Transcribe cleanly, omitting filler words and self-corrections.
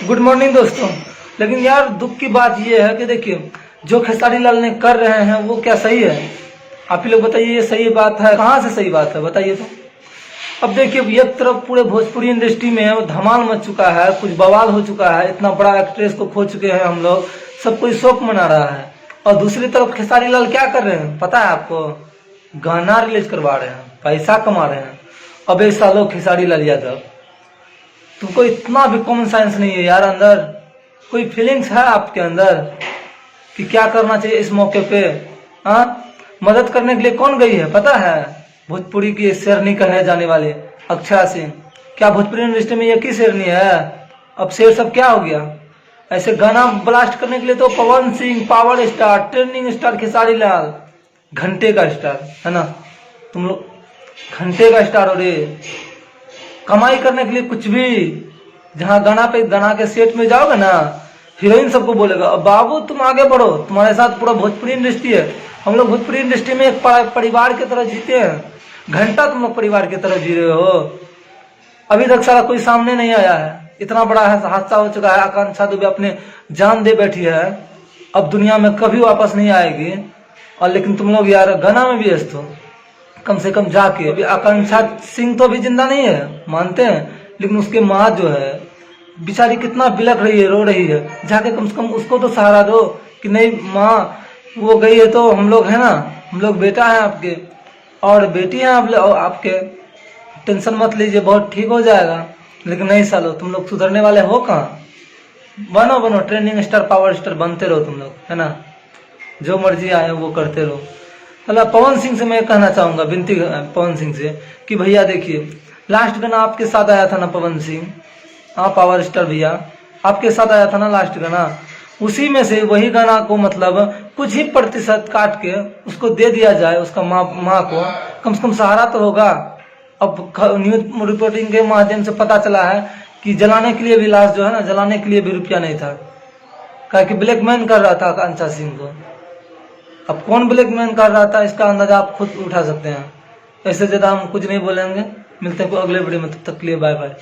Good morning दोस्तों। लेकिन यार दुख की बात यह है कि देखिए जो खेसारी लाल ने कर रहे हैं वो क्या सही है? आप ही लोग बताइए, ये सही बात है? कहाँ से सही बात है बताइए तो। अब देखिए एक तरफ पूरे भोजपुरी इंडस्ट्री में वो धमाल मच चुका है, कुछ बवाल हो चुका है, इतना बड़ा एक्ट्रेस को खो चुके हैं हम लोग, सब कोई शोक मना रहा है। और दूसरी तरफ खेसारी लाल क्या कर रहे हैं पता है आपको? गाना रिलीज करवा रहे हैं, पैसा कमा रहे हैं। अब एक सालों खेसारी लाल यादव, तुमको इतना भी कॉमन सेंस नहीं है यार? अंदर कोई फीलिंग्स है आपके अंदर कि क्या करना चाहिए इस मौके पे? मदद करने के लिए कौन गई है पता है? भोजपुरी की शेरनी कहने जाने वाले अक्षरा सिंह। क्या भोजपुरी इंडस्ट्री में एक ही शेरनी है? अब शेर सब क्या हो गया? ऐसे गाना ब्लास्ट करने के लिए तो Pawan Singh, power star, trending star Khesari Lal, घंटे का स्टार है ना। तुम लोग घंटे का स्टार हो रे, कमाई करने के लिए कुछ भी। जहाँ गाना पे गाना के सेट में जाओगे ना, हीरोइन सबको बोलेगा अब बाबू तुम आगे बढ़ो, तुम्हारे साथ पूरा भोजपुरी इंडस्ट्री है। हम लोग भोजपुरी इंडस्ट्री में एक परिवार की तरह जीते हैं। घंटा तुम लोग परिवार की तरह जी रहे हो। अभी तक सारा कोई सामने नहीं आया है। इतना बड़ा हादसा हो चुका है, आकांक्षा दुबे अपने जान दे बैठी है, अब दुनिया में कभी वापस नहीं आएगी। और लेकिन तुम लोग यार गाना में भी व्यस्त हो। कम से कम जाके, अभी आकांक्षा सिंह तो अभी जिंदा नहीं है मानते हैं, लेकिन उसके माँ जो है बेचारी कितना बिलख रही है, रो रही है। जाके कम से कम उसको तो सहारा दो कि नहीं माँ वो गई है तो हम लोग है ना, हम लोग बेटा है आपके और बेटी है आपके, टेंशन मत लीजिए बहुत ठीक हो जाएगा। लेकिन नहीं सालो, तुम लोग सुधरने वाले हो कहाँ? बनो बनो ट्रेंडिंग स्टार, पावर स्टार बनते रहो तुम लोग है ना, जो मर्जी आए वो करते रहो। अल्लाह पवन सिंह से मैं कहना चाहूंगा, विनती पवन सिंह से कि भैया देखिए लास्ट गाना आपके साथ आया था ना पवन सिंह, हाँ पावर स्टार भैया आपके साथ आया था ना लास्ट गाना, उसी में से वही गाना को मतलब कुछ ही प्रतिशत काट के उसको दे दिया जाए, उसका माँ को कम से कम सहारा तो होगा। अब न्यूज रिपोर्टिंग के माध्यम से पता चला है कि जलाने के लिए भी लाश जो है ना, जलाने के लिए भी रुपया नहीं था, क्या कि ब्लैकमेल कर रहा था आकांक्षा सिंह को। अब कौन ब्लैकमेल कर रहा था इसका अंदाजा आप खुद उठा सकते हैं। ऐसे ज्यादा हम कुछ नहीं बोलेंगे। मिलते हैं अगले वीडियो में, तब तक के लिए बाय बाय।